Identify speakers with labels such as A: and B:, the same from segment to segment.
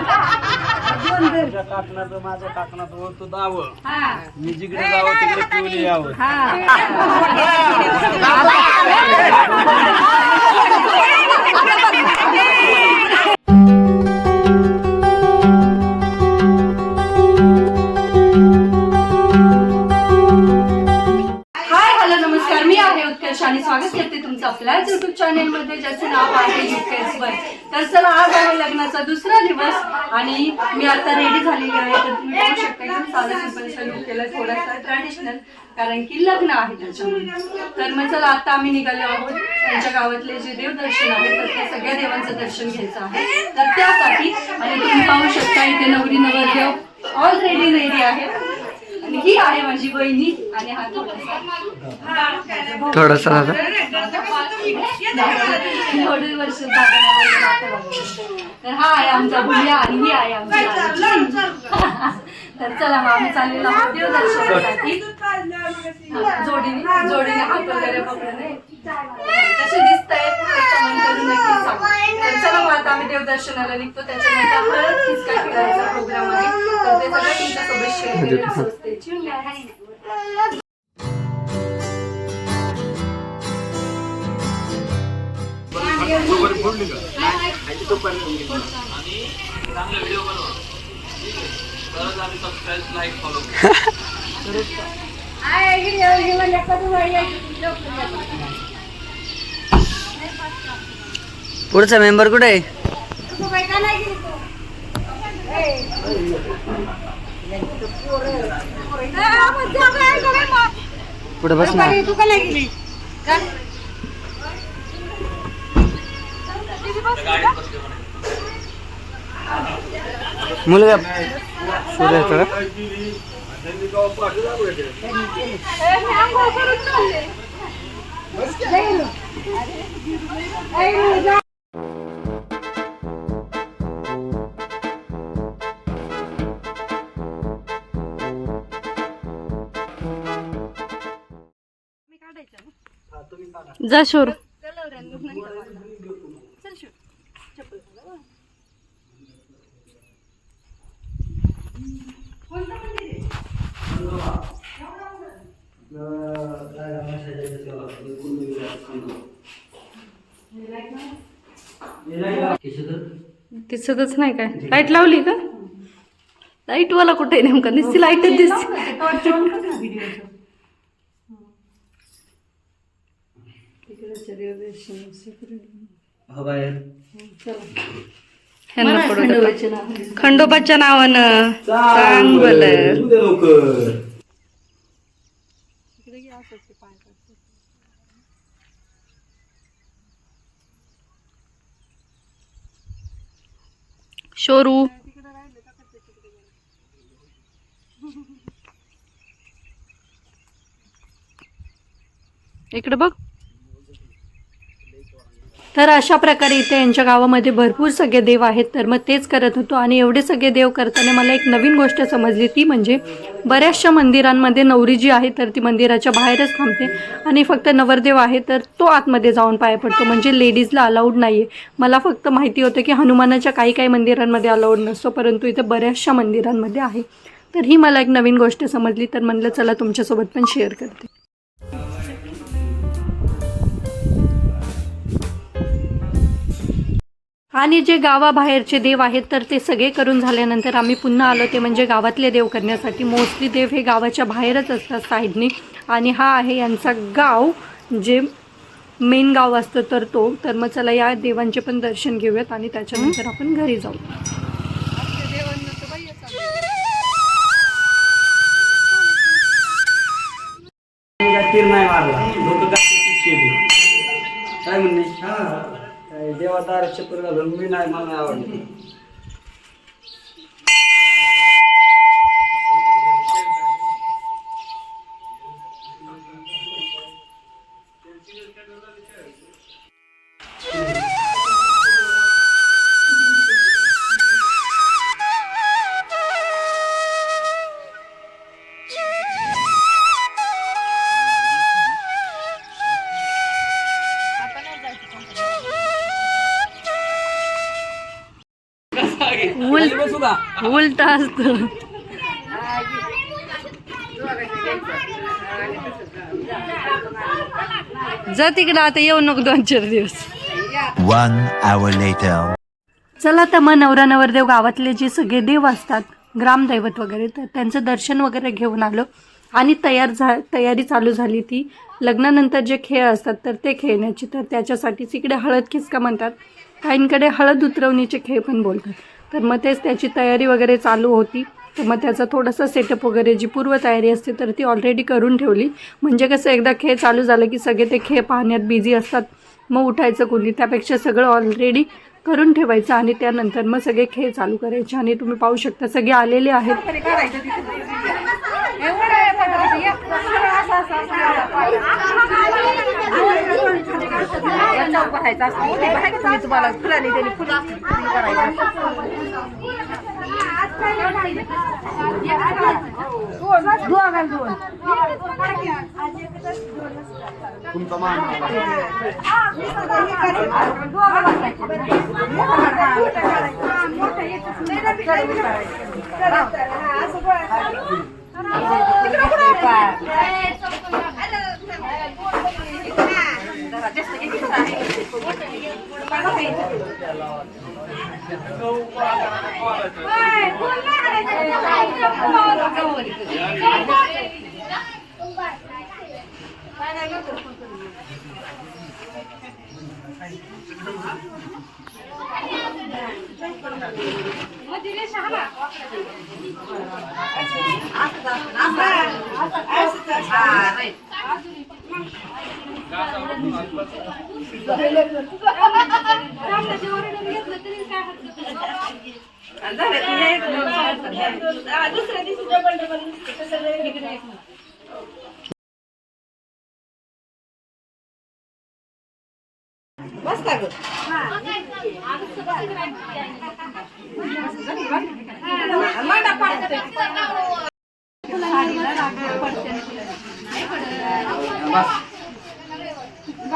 A: तुझ्या काकणाचं माझ्या काकणाचं ओळखतो दाव मी जिकडे जावं तिकडे पिऊन यावं.
B: आणि स्वागत करते तुमचं आपल्याच युट्यूब चॅनल मध्ये ज्याचं नाव आहे युकेस वर. तर चला आज आहे लग्नाचा दुसरा दिवस आणि मी आता रेडी झालेली आहे. तर तुम्ही पाहू शकता एकदम साधा सिंपल लुक केलं, थोडासा ट्रॅडिशनल, कारण की लग्न आहे त्याच्यामुळे. तर मग चला आता आम्ही निघालो आहोत त्यांच्या गावातले जे देवदर्शन आहे तर त्या सगळ्या देवांचं दर्शन घ्यायचं आहे. तर त्यासाठी आणि तुम्ही पाहू शकता इथे नवरी नवरदेव ऑलरेडी रेडी आहे. आणि ही आहे माझी बहिणी आणि हा
C: थोडासा
B: थोडे वर्ष तर हा आहे आमचा भुलिया आणि ही आहे आमची. तर चला मग आम्ही चाललेलो आहोत देवदर्शनासाठी. जोडीने जोडीने हात वगैरे पकडणे कसे दिसत आहेत कमेंट करून नक्की सांगा. तर चला मग आता आम्ही देवदर्शनाला निघतो. त्याच्यानंतर परत खिचका खेळायचा प्रोग्राम आहे. तर ते सगळं तुमच्यासोबत शेअर केलेलं असते.
C: पुढचा मेंबर कुठे आहे? पुढे बस ना. मुलगा सूर्य
B: जा शोर. दिसतच नाही काय. लाईट लावली का? लाईट वाला कुठे नेमका दिसती लाईटच दिसते. खंडोबाच्या नावानं चांगलं. शोरू इकडे बघ. तर अशा प्रकारे इथे यांच्या गावामध्ये भरपूर सगळे देव आहेत. तर मग तेच करत होतो आणि एवढे सगळे देव करताना मला एक नवीन गोष्ट समजली. ती म्हणजे बऱ्याचशा मंदिरांमध्ये नवरी जी आहे तर ती मंदिराच्या बाहेरच थांबते आणि फक्त नवरदेव आहे तर तो आतमध्ये जाऊन पाया पडतो, म्हणजे लेडीजला अलाउड नाही आहे. मला फक्त माहिती होतं की हनुमानाच्या काही मंदिरांमध्ये अलाउड नसतो, परंतु इथे बऱ्याचशा मंदिरांमध्ये आहे. तर ही मला एक नवीन गोष्ट समजली. तर म्हणलं चला तुमच्यासोबत पण शेअर करते. आणि जे गावाबाहेरचे देव आहेत तर ते सगळे करून झाल्यानंतर आम्ही पुन्हा आलो ते म्हणजे गावातले देव करण्यासाठी. मोस्टली देव हे गावाच्या बाहेरच असतात साईडनी. आणि हा आहे यांचा गाव, जे मेन गाव असतं तर तो. तर मग चला या देवांचे पण दर्शन घेऊयात आणि त्याच्यानंतर आपण घरी जाऊ.
A: काय म्हणणे देवा दारात चप्पल घालून मी नाही, मला नाही आवडलं. बसू का?
B: उलट असतो. जा तिकडं आता येऊ नको 2-4 दिवस.
D: 1 hour later.
B: चला तर मग नवरा नवरदेव गावातले जे सगळे देव असतात ग्रामदैवत वगैरे तर त्यांचं दर्शन वगैरे घेऊन आलो आणि तयारी चालू झाली ती लग्नानंतर जे खेळ असतात तर ते खेळण्याची. तर त्याच्यासाठीच इकडे हळद खिसका म्हणतात, काहींकडे हळद उतरवणीचे खेळ पण बोलतात. तर मग तेच त्याची तयारी वगैरे चालू होती. तर मग त्याचा थोडासा सेटअप वगैरे जी पूर्वतयारी असते तर ती ऑलरेडी करून ठेवली. म्हणजे कसं एकदा खेळ चालू झालं की सगळे ते खेळ पाहण्यात बिझी असतात, मग उठायचं कोणी, त्यापेक्षा सगळं ऑलरेडी करून ठेवायचं आणि त्यानंतर मग सगळे खेळ चालू करायचे. आणि तुम्ही पाहू शकता सगळे आलेले आहेत.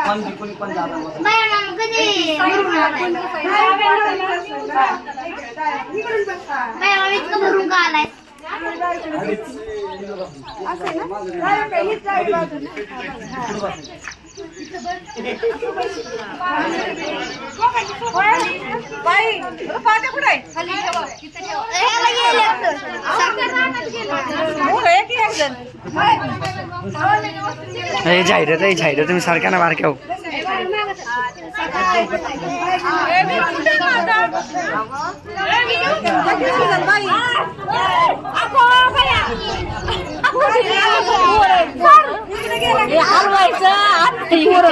A: पण जाता
E: भरून का आलाय
C: जाहिरात तुम्ही सारख्या ना बारक्या हो.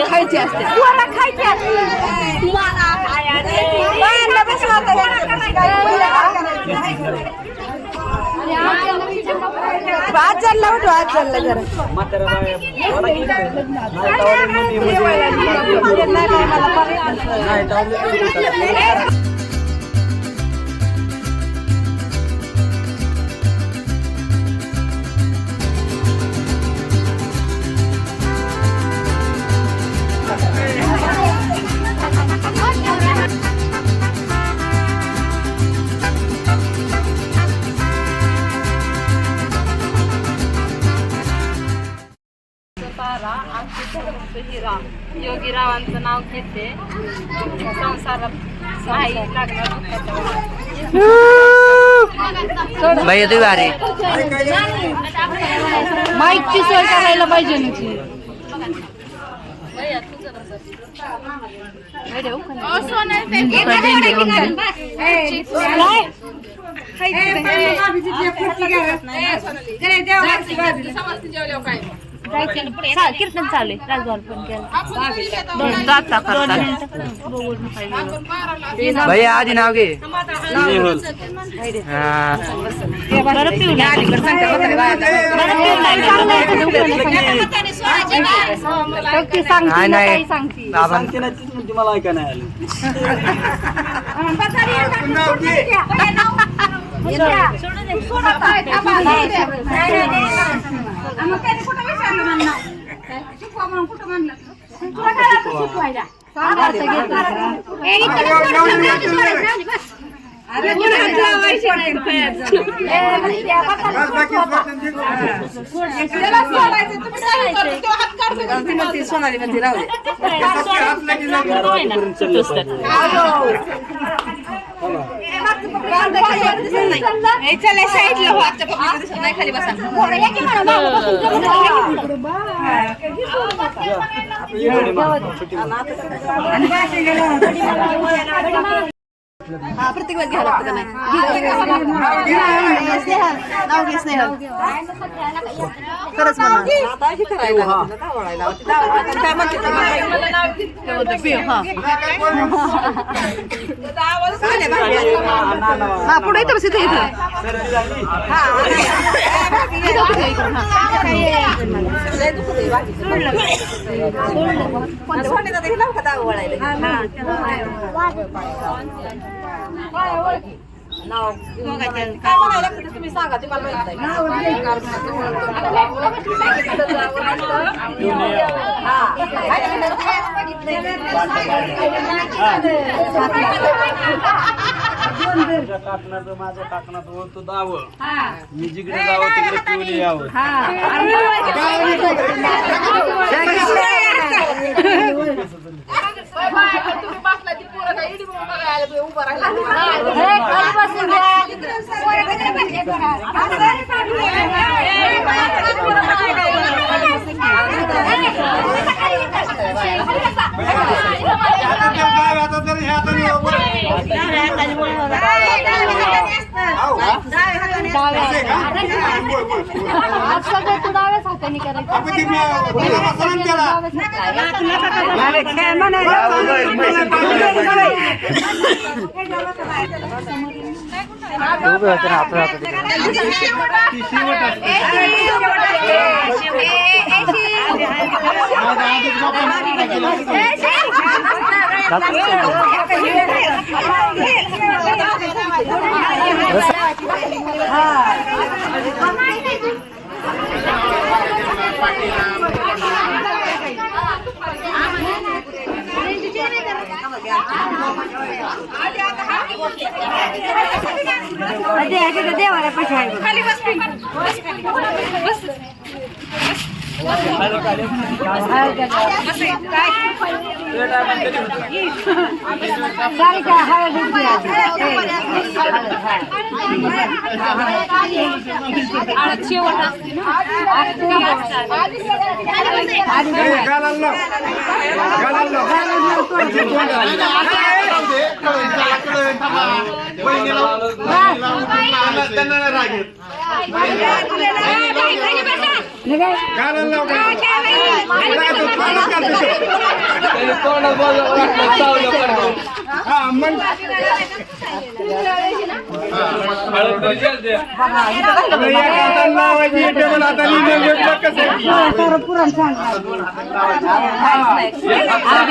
B: खायची असते आज चालला उठो आज चालला जरा योगीरावांचं नाव घेते संसारात नाही लागणार.
C: बाई येतोय अरे
B: माईकची सोय करायला पाहिजे ना कीर्तन चालू आहे राजवार पण
C: बाई आधी नाव घे.
B: सांगते
A: मला ऐका नाही आलं.
B: सोनाली मध्ये राहू खाली बसा प्रत्येक वेळेस घ्यावं लागतं नाव घे स्नेहल खरंच म्हणा काय म्हणते पुढे तर इथे इथं तुम्ही सांगा
A: माझ्या काकणात ओळखतो दाव मी जिकडे जावं तिकडे पिऊन यावं देवाला खाली बस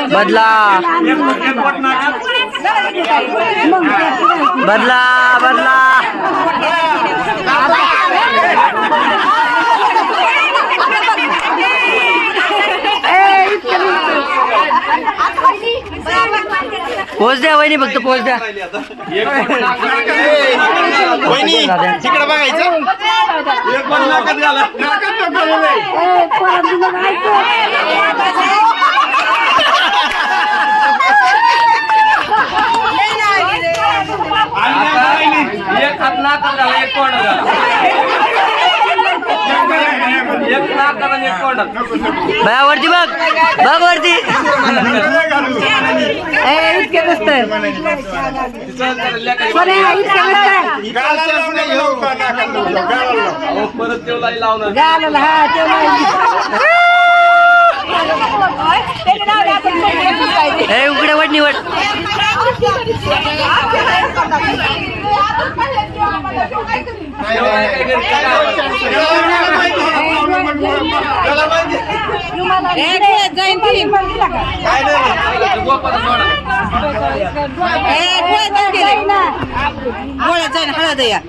C: बदला बदला बदला पोच द्या वहिनी फक्त पोच द्या
E: वहिनी तिकडे बघायचं
A: एक हात नाकात झाला एक कोंडा एक नाकात आणि एक कोंडा
C: बाया वरती बघ बघ वरती इतके नसतं
A: परत तेवढा लावणार
C: उकडे वड निवड
B: हळद या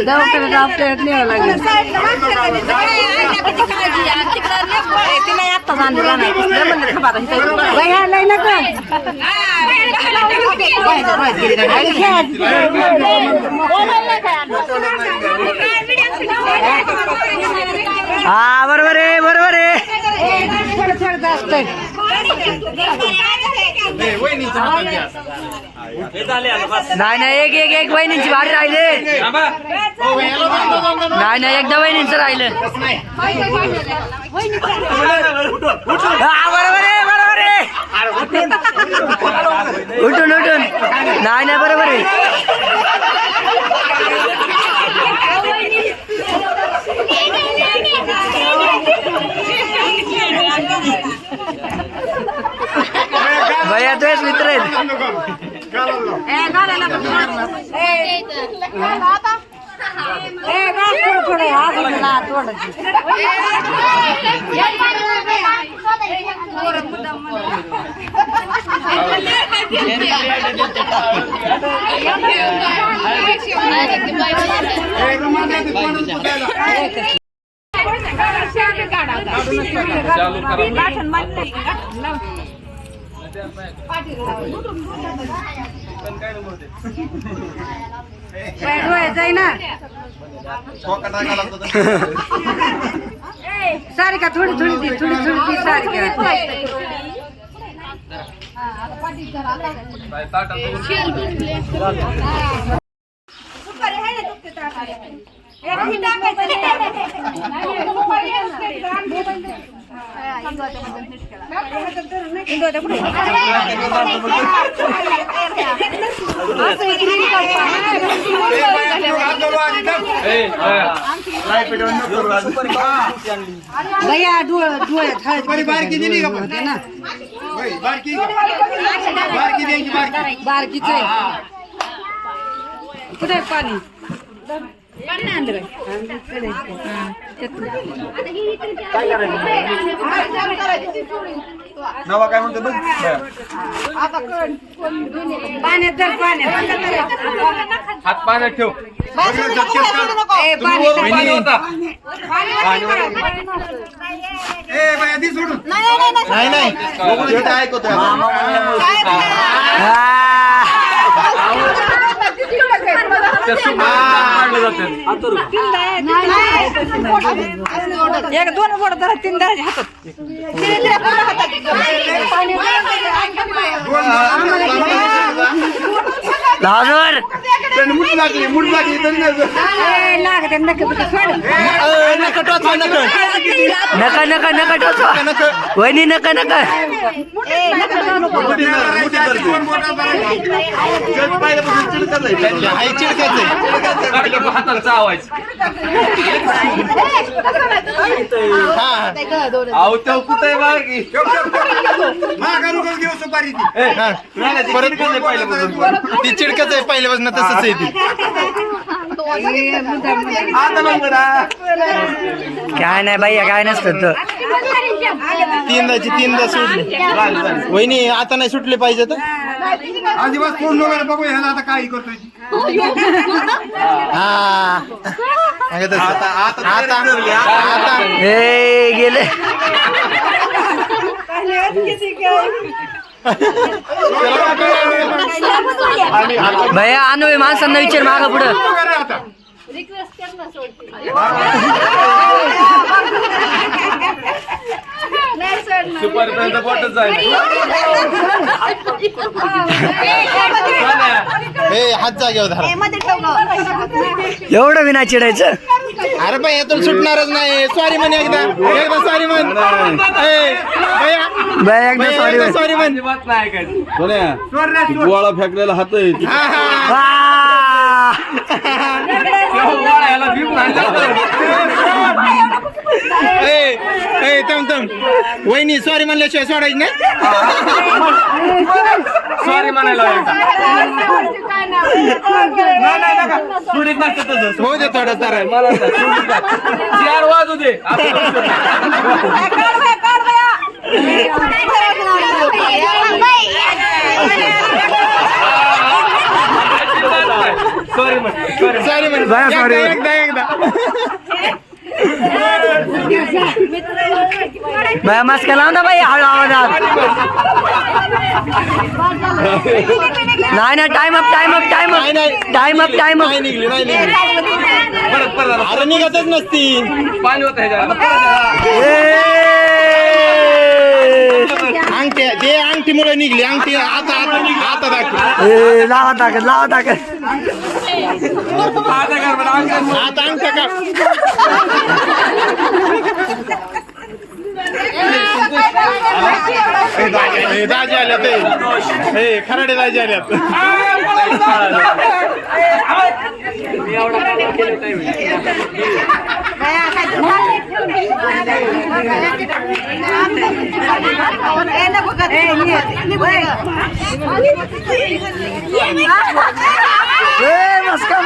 C: दवाखान्यात आपल्याला न्यावं लागलं. हा बरोबर आहे बरोबर आहे. नाही नाही एक वहिनींची भारी राहिले. नाही नाही एकदा वहिनींचं राहिलं. हा बरोबर आहे बरोबर आहे. उठून नाही नाही बरोबर आहे. भैया तुझेच मित्र आहेत. सारिका थोडी सारिका भैया डोळ्यात
E: बारकी दिली का ना
C: बारकीच आहे. कुठे पाणी
E: नवा काय म्हणतो बघ
C: पाण्यात जर पाण्यात
E: हात पाण्यात ठेव. नाही नाही ऐकतोय.
C: एक दोन बोट धरा 3 धराचे हातात. लाजवर
E: मुठ लागली तरी
C: नका टोचवा वहिनी नका
A: हाताला चावायचं. अहो तो कुठे बाकी
E: घेऊ सुपारी ती चिडकच आहे पहिल्यापासून तसंच आहे ती.
C: काय नाही भैया काय नसतं तर.
E: तीनदा सुटली वहिनी आता नाही सुटले पाहिजे तर आदिवास फोन वगैरे बघू ह्याला आता काही करतोय. आता
C: हे गेले भैया आणू माणसांना विचार माग पुढं.
A: सुपारीपर्यंत बोटच जाईल.
E: हात जागेवर धरा.
C: एवढं विना चिडायचं.
E: अरे बाई यातून सुटणारच नाही. सॉरी म्हण एकदा सॉरी म्हण.
C: भैया एकदा
E: सॉरी म्हण.
A: अजिबात नाही काय गोळा फेकलेला हात आहे.
E: थम वहिनी सॉरी म्हणल्याशिवाय सोडायची नाही.
A: सॉरी म्हणायला सुडीत नसतं तसं.
E: होऊ दे थोडं तर
A: मला 4 वाजू दे.
E: सॉरी म्हण
C: बया, sorry.
E: एकदा
C: बाया मास्क लाव ना बाई हळू आवाजात. नाही टाइम अप
E: नाही निघली अरे निघतच नसती.
A: पाणी होत
E: अंगठी ते अंगठी मुळे निघली. अंगठी आता दाखव.
C: लावा ताकद
E: आता अंगठ्या का दाजी आल्या ते खराडे दाजी आल्यात.
C: मस्का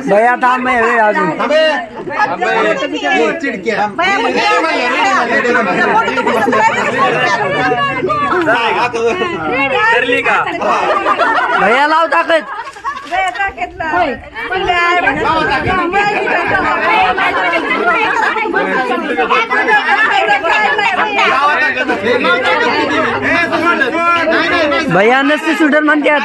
C: भैया थांब मैं अजून
E: चिडक्या
C: भैया लाव ताकद. भैया नसते शूटर म्हणतात.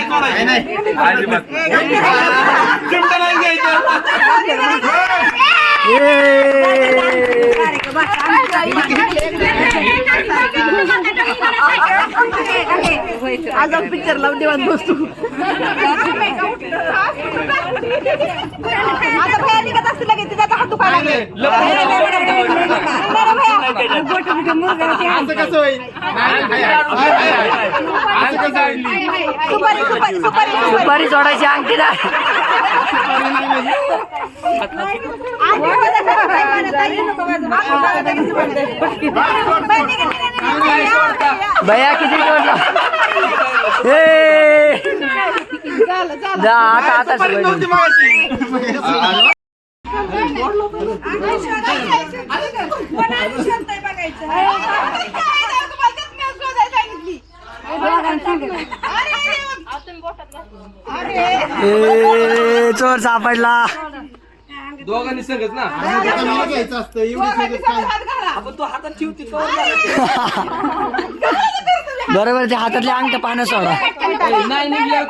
B: आज पिक्चर लावून देवात बसतो.
C: सुपारी सोडायची अंगठी ना. भैया किती जोडला. आता चोर सापडला.
A: दोघांनी सगळंच ना
E: घ्यायचं असतं
A: आपण तो हातात ठेवते
C: बरोबर ते हातातल्या अंगठा पाण्यात सोडा.
A: नाही निघल्या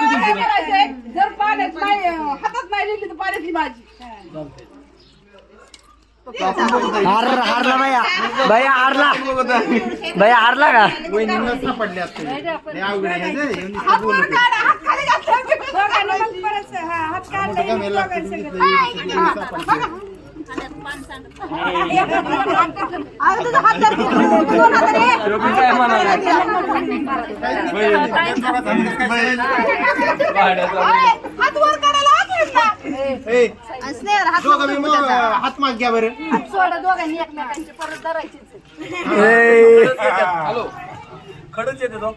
B: जर पाण्यात नाही हातात नाही लिहिली तर पाण्यातली भाजी.
C: हारला भैया हारला का.
E: वहिनींना सापडले असते अवघड आहे हात माग घ्या बरं.
A: हॅलो खडच येते तो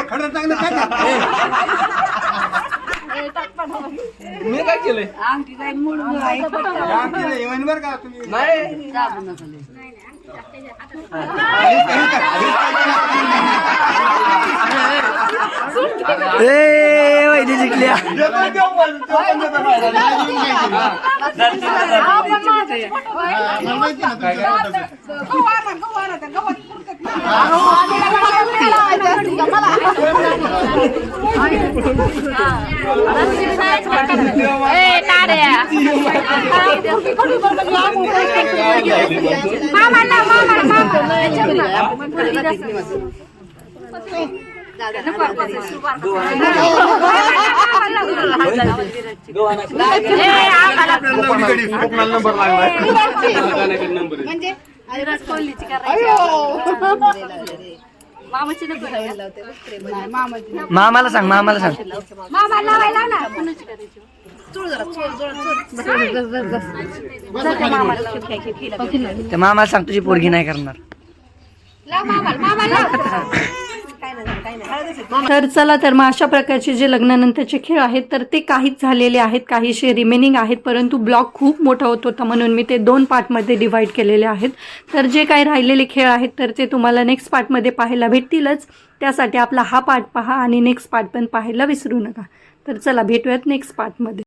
E: खडं चांगलं काय
A: मी काय केलंय
E: बरं का तुम्ही
A: नाही
C: वहिनी जिंकल्या.
E: नंबर लागलाय
C: मामाला सांग ते मामाला सांग तुझी पोरगी नाही करणार.
B: तर चला तर मग अशा प्रकारचे जे लग्नानंतरचे खेळ आहेत तर ते काहीच झालेले आहेत, काहीशे रिमेनिंग आहेत, परंतु ब्लॉग खूप मोठा होत होता म्हणून मी ते 2 पार्टमध्ये डिवाईड केलेले आहेत. तर जे काही राहिलेले खेळ आहेत तर ते तुम्हाला नेक्स्ट पार्टमध्ये पाहायला भेटतीलच. त्यासाठी आपला हा पार्ट पहा आणि नेक्स्ट पार्ट पण पाहायला विसरू नका. तर चला भेटूयात नेक्स्ट पार्टमध्ये.